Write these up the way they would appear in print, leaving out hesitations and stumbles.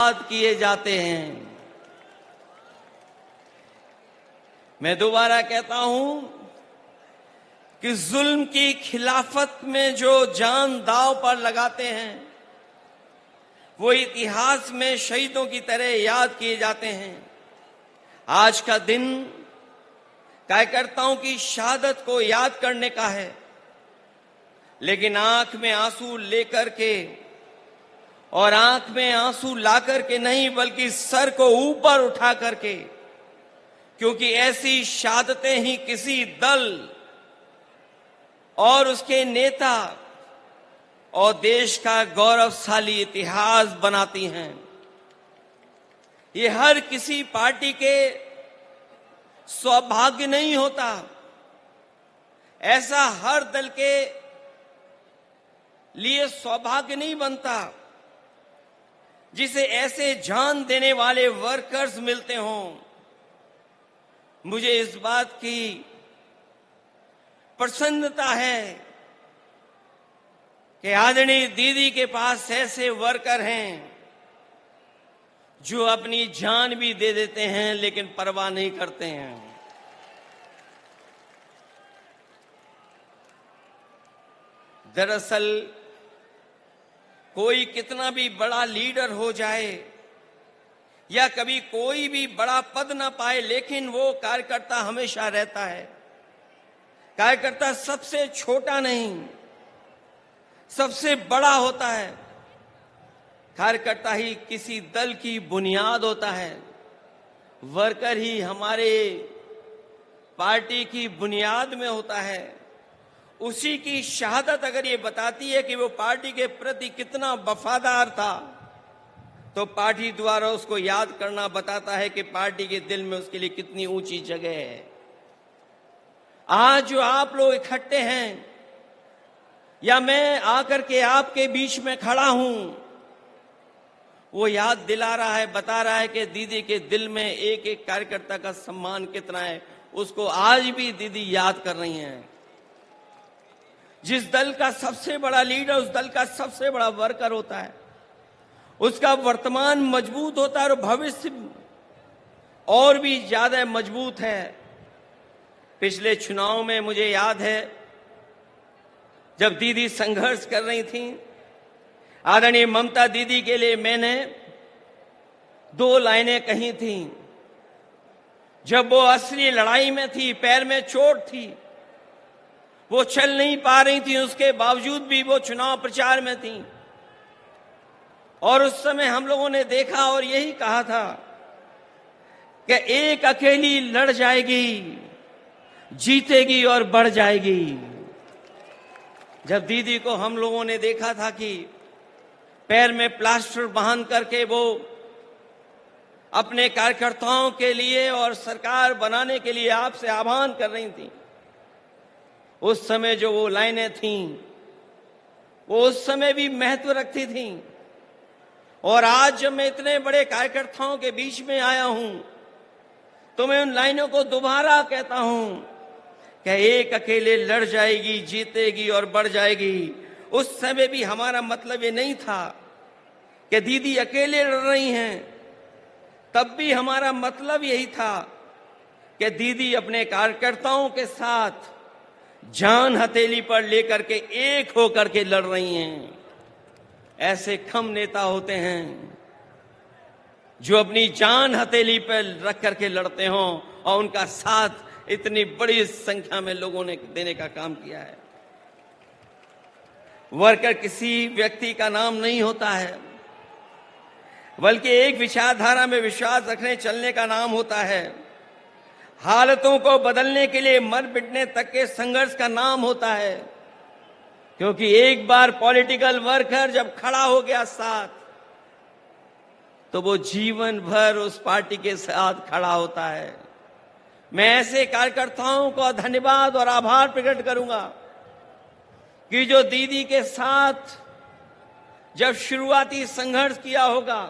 याद किए जाते हैं। मैं दोबारा कहता हूं कि जुल्म की खिलाफत में जो जान दांव पर लगाते हैं वो इतिहास में शहीदों की तरह याद किए जाते हैं। आज का दिन कार्यकर्ताओं की शहादत को याद करने का है, लेकिन आंख में आंसू लेकर के और आंख में आंसू ला करके नहीं, बल्कि सर को ऊपर उठा करके, क्योंकि ऐसी शहादतें ही किसी दल और उसके नेता और देश का गौरवशाली इतिहास बनाती हैं। ये हर किसी पार्टी के सौभाग्य नहीं होता, ऐसा हर दल के लिए सौभाग्य नहीं बनता जिसे ऐसे जान देने वाले वर्कर्स मिलते हों। मुझे इस बात की प्रसन्नता है कि आदरणीय दीदी के पास ऐसे वर्कर हैं जो अपनी जान भी दे देते हैं लेकिन परवाह नहीं करते हैं। दरअसल कोई कितना भी बड़ा लीडर हो जाए या कभी कोई भी बड़ा पद ना पाए, लेकिन वो कार्यकर्ता हमेशा रहता है। कार्यकर्ता सबसे छोटा नहीं, सबसे बड़ा होता है। कार्यकर्ता ही किसी दल की बुनियाद होता है। वर्कर ही हमारे पार्टी की बुनियाद में होता है। उसी की शहादत अगर ये बताती है कि वो पार्टी के प्रति कितना वफादार था, तो पार्टी द्वारा उसको याद करना बताता है कि पार्टी के दिल में उसके लिए कितनी ऊंची जगह है। आज जो आप लोग इकट्ठे हैं या मैं आकर के आपके बीच में खड़ा हूं, वो याद दिला रहा है, बता रहा है कि दीदी के दिल में एक एक कार्यकर्ता का सम्मान कितना है। उसको आज भी दीदी याद कर रही हैं। जिस दल का सबसे बड़ा लीडर उस दल का सबसे बड़ा वर्कर होता है, उसका वर्तमान मजबूत होता है और भविष्य और भी ज्यादा मजबूत है। पिछले चुनाव में मुझे याद है जब दीदी संघर्ष कर रही थी, आदरणीय ममता दीदी के लिए मैंने 2 लाइनें कही थी। जब वो असली लड़ाई में थी, पैर में चोट थी, वो चल नहीं पा रही थी, उसके बावजूद भी वो चुनाव प्रचार में थी। और उस समय हम लोगों ने देखा और यही कहा था कि एक अकेली लड़ जाएगी, जीतेगी और बढ़ जाएगी। जब दीदी को हम लोगों ने देखा था कि पैर में प्लास्टर बांध करके वो अपने कार्यकर्ताओं के लिए और सरकार बनाने के लिए आपसे आह्वान कर रही थी, उस समय जो वो लाइनें थीं वो उस समय भी महत्व रखती थीं। और आज जब मैं इतने बड़े कार्यकर्ताओं के बीच में आया हूं तो मैं उन लाइनों को दोबारा कहता हूं कि एक अकेले लड़ जाएगी, जीतेगी और बढ़ जाएगी। उस समय भी हमारा मतलब ये नहीं था कि दीदी अकेले लड़ रही हैं, तब भी हमारा मतलब यही था कि दीदी अपने कार्यकर्ताओं के साथ जान हथेली पर लेकर के एक होकर के लड़ रही हैं। ऐसे कम नेता होते हैं जो अपनी जान हथेली पर रख करके लड़ते हों और उनका साथ इतनी बड़ी संख्या में लोगों ने देने का काम किया है। वर्कर किसी व्यक्ति का नाम नहीं होता है, बल्कि एक विचारधारा में विश्वास रखने चलने का नाम होता है। हालतों को बदलने के लिए मर मिटने तक के संघर्ष का नाम होता है। क्योंकि एक बार पॉलिटिकल वर्कर जब खड़ा हो गया साथ, तो वो जीवन भर उस पार्टी के साथ खड़ा होता है। मैं ऐसे कार्यकर्ताओं को धन्यवाद और आभार प्रकट करूंगा कि जो दीदी के साथ जब शुरुआती संघर्ष किया होगा,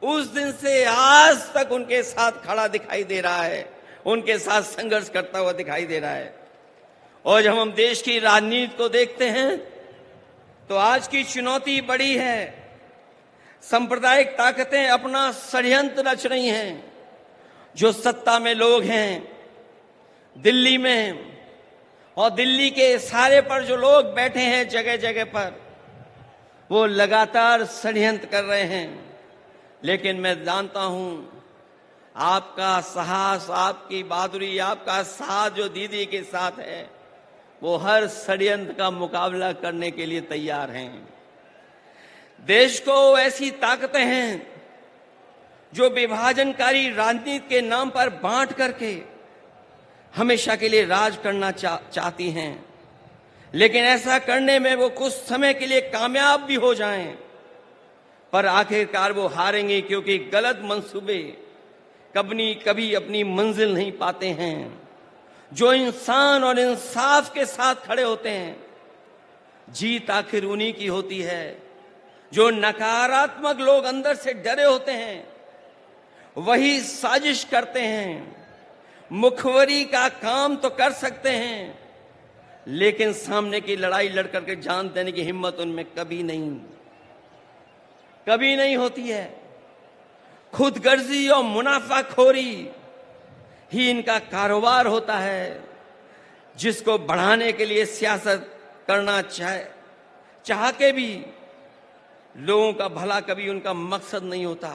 उस दिन से आज तक उनके साथ खड़ा दिखाई दे रहा है, उनके साथ संघर्ष करता हुआ दिखाई दे रहा है। और जब हम देश की राजनीति को देखते हैं तो आज की चुनौती बड़ी है। सांप्रदायिक ताकतें अपना षड्यंत्र रच रही हैं। जो सत्ता में लोग हैं दिल्ली में और दिल्ली के इशारे पर जो लोग बैठे हैं जगह जगह पर, वो लगातार षड्यंत्र कर रहे हैं। लेकिन मैं जानता हूं आपका साहस, आपकी बहादुरी, आपका साथ जो दीदी के साथ है, वो हर षड्यंत्र का मुकाबला करने के लिए तैयार हैं। देश को ऐसी ताकतें हैं जो विभाजनकारी राजनीति के नाम पर बांट करके हमेशा के लिए राज करना चाहती हैं। लेकिन ऐसा करने में वो कुछ समय के लिए कामयाब भी हो जाएं, पर आखिरकार वो हारेंगे, क्योंकि गलत मंसूबे कभी अपनी मंजिल नहीं पाते हैं। जो इंसान और इंसाफ के साथ खड़े होते हैं, जीत आखिर उन्हीं की होती है। जो नकारात्मक लोग अंदर से डरे होते हैं, वही साजिश करते हैं। मुखबरी का काम तो कर सकते हैं, लेकिन सामने की लड़ाई लड़ करके जान देने की हिम्मत उनमें कभी नहीं होती है। खुदगर्जी और मुनाफाखोरी ही इनका कारोबार होता है, जिसको बढ़ाने के लिए सियासत करना चाह के भी लोगों का भला कभी उनका मकसद नहीं होता,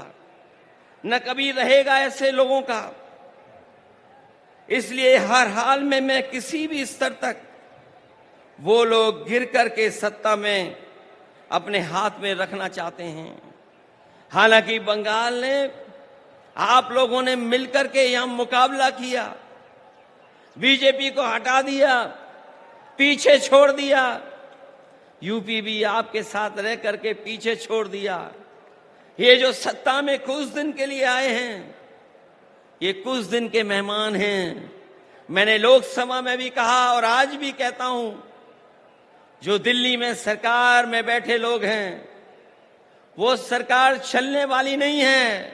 न कभी रहेगा ऐसे लोगों का। इसलिए हर हाल में मैं किसी भी स्तर तक वो लोग गिर करके सत्ता में अपने हाथ में रखना चाहते हैं। हालांकि बंगाल ने, आप लोगों ने मिलकर के यहां मुकाबला किया, बीजेपी को हटा दिया, पीछे छोड़ दिया। यूपी भी आपके साथ रह करके पीछे छोड़ दिया। ये जो सत्ता में कुछ दिन के लिए आए हैं, ये कुछ दिन के मेहमान हैं। मैंने लोकसभा में भी कहा और आज भी कहता हूं, जो दिल्ली में सरकार में बैठे लोग हैं, वो सरकार चलने वाली नहीं है,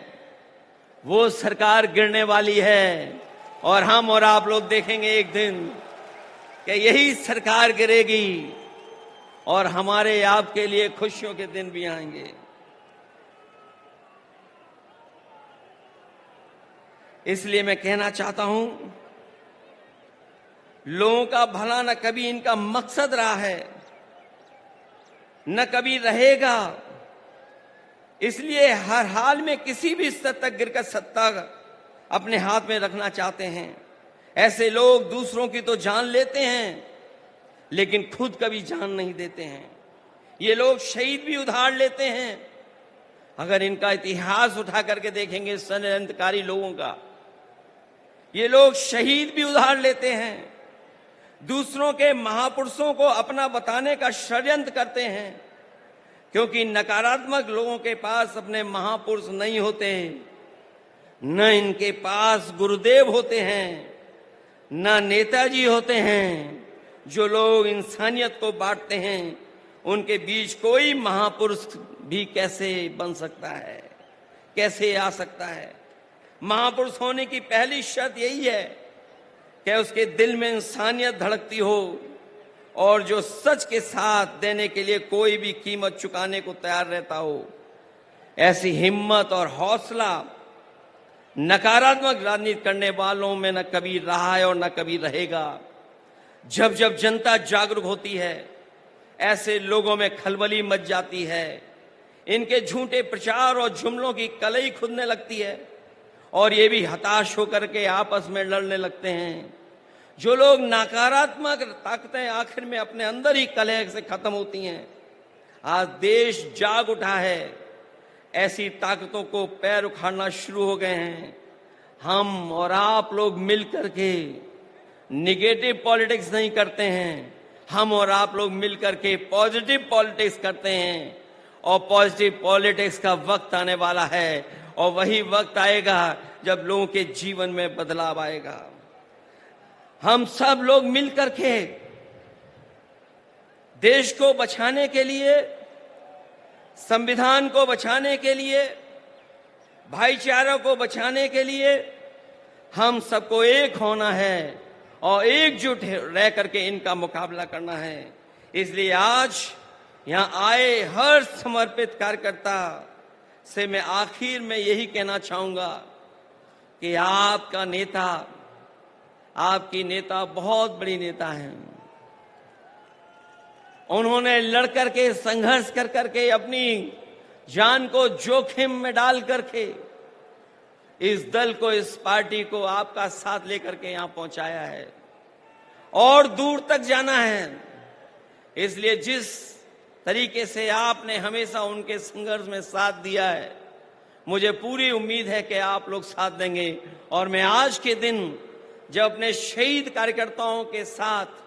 वो सरकार गिरने वाली है। और हम और आप लोग देखेंगे एक दिन कि यही सरकार गिरेगी और हमारे आपके लिए खुशियों के दिन भी आएंगे। इसलिए मैं कहना चाहता हूं, लोगों का भला न कभी इनका मकसद रहा है, न कभी रहेगा। इसलिए हर हाल में किसी भी स्तर तक गिरकर सत्ता अपने हाथ में रखना चाहते हैं। ऐसे लोग दूसरों की तो जान लेते हैं, लेकिन खुद कभी जान नहीं देते हैं। ये लोग शहीद भी उधार लेते हैं। अगर इनका इतिहास उठा करके देखेंगे षड्यंत्रकारी लोगों का, ये लोग शहीद भी उधार लेते हैं, दूसरों के महापुरुषों को अपना बताने का षड्यंत्र करते हैं। क्योंकि नकारात्मक लोगों के पास अपने महापुरुष नहीं होते, न इनके पास गुरुदेव होते हैं, न नेताजी होते हैं। जो लोग इंसानियत को बांटते हैं, उनके बीच कोई महापुरुष भी कैसे बन सकता है, कैसे आ सकता है? महापुरुष होने की पहली शर्त यही है कि उसके दिल में इंसानियत धड़कती हो और जो सच के साथ देने के लिए कोई भी कीमत चुकाने को तैयार रहता हो। ऐसी हिम्मत और हौसला नकारात्मक राजनीति करने वालों में न कभी रहा है और न कभी रहेगा। जब जब जनता जागरूक होती है, ऐसे लोगों में खलबली मच जाती है। इनके झूठे प्रचार और जुमलों की कलई खुदने लगती है और ये भी हताश होकर के आपस में लड़ने लगते हैं। जो लोग नकारात्मक ताकतें आखिर में अपने अंदर ही कलह से खत्म होती हैं। आज देश जाग उठा है, ऐसी ताकतों को पैर उखाड़ना शुरू हो गए हैं। हम और आप लोग मिलकर के निगेटिव पॉलिटिक्स नहीं करते हैं, हम और आप लोग मिलकर के पॉजिटिव पॉलिटिक्स करते हैं। और पॉजिटिव पॉलिटिक्स का वक्त आने वाला है और वही वक्त आएगा जब लोगों के जीवन में बदलाव आएगा। हम सब लोग मिलकर के देश को बचाने के लिए, संविधान को बचाने के लिए, भाईचारा को बचाने के लिए हम सबको एक होना है और एकजुट रह करके इनका मुकाबला करना है। इसलिए आज यहां आए हर समर्पित कार्यकर्ता, से मैं आखिर में यही कहना चाहूंगा कि आपका नेता, आपकी नेता बहुत बड़ी नेता हैं। उन्होंने लड़ करके, संघर्ष कर करके, अपनी जान को जोखिम में डाल करके इस दल को, इस पार्टी को आपका साथ लेकर के यहां पहुंचाया है और दूर तक जाना है। इसलिए जिस तरीके से आपने हमेशा उनके संघर्ष में साथ दिया है, मुझे पूरी उम्मीद है कि आप लोग साथ देंगे। और मैं आज के दिन जब अपने शहीद कार्यकर्ताओं के साथ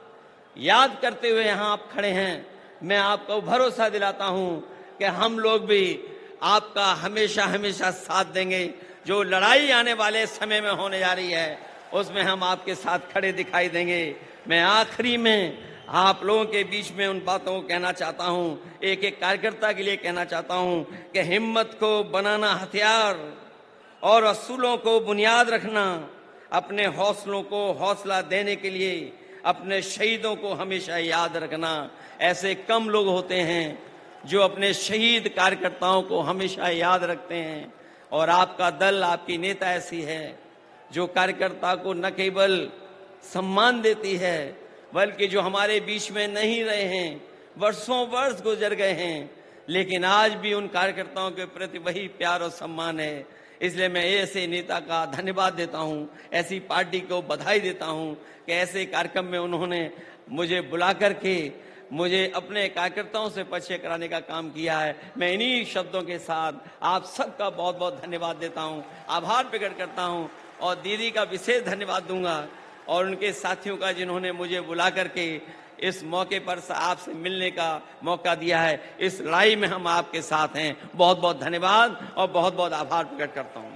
याद करते हुए यहां आप खड़े हैं, मैं आपको भरोसा दिलाता हूं कि हम लोग भी आपका हमेशा हमेशा साथ देंगे। जो लड़ाई आने वाले समय में होने जा रही है, उसमें हम आपके साथ खड़े दिखाई देंगे। मैं आखिरी में आप लोगों के बीच में उन बातों को कहना चाहता हूं, एक एक कार्यकर्ता के लिए कहना चाहता हूं कि हिम्मत को बनाना हथियार और असूलों को बुनियाद रखना, अपने हौसलों को हौसला देने के लिए अपने शहीदों को हमेशा याद रखना। ऐसे कम लोग होते हैं जो अपने शहीद कार्यकर्ताओं को हमेशा याद रखते हैं, और आपका दल, आपकी नेता ऐसी है जो कार्यकर्ता को न केवल सम्मान देती है, बल्कि जो हमारे बीच में नहीं रहे हैं, वर्षों वर्ष गुजर गए हैं, लेकिन आज भी उन कार्यकर्ताओं के प्रति वही प्यार और सम्मान है। इसलिए मैं ऐसे नेता का धन्यवाद देता हूं, ऐसी पार्टी को बधाई देता हूं कि ऐसे कार्यक्रम में उन्होंने मुझे बुला करके मुझे अपने कार्यकर्ताओं से परिचय कराने का काम किया है। मैं इन्हीं शब्दों के साथ आप सबका बहुत बहुत धन्यवाद देता हूं, आभार प्रकट करता हूं, और दीदी का विशेष धन्यवाद दूंगा और उनके साथियों का, जिन्होंने मुझे बुला करके इस मौके पर आपसे मिलने का मौका दिया है। इस लड़ाई में हम आपके साथ हैं। बहुत बहुत धन्यवाद और बहुत बहुत आभार प्रकट करता हूं।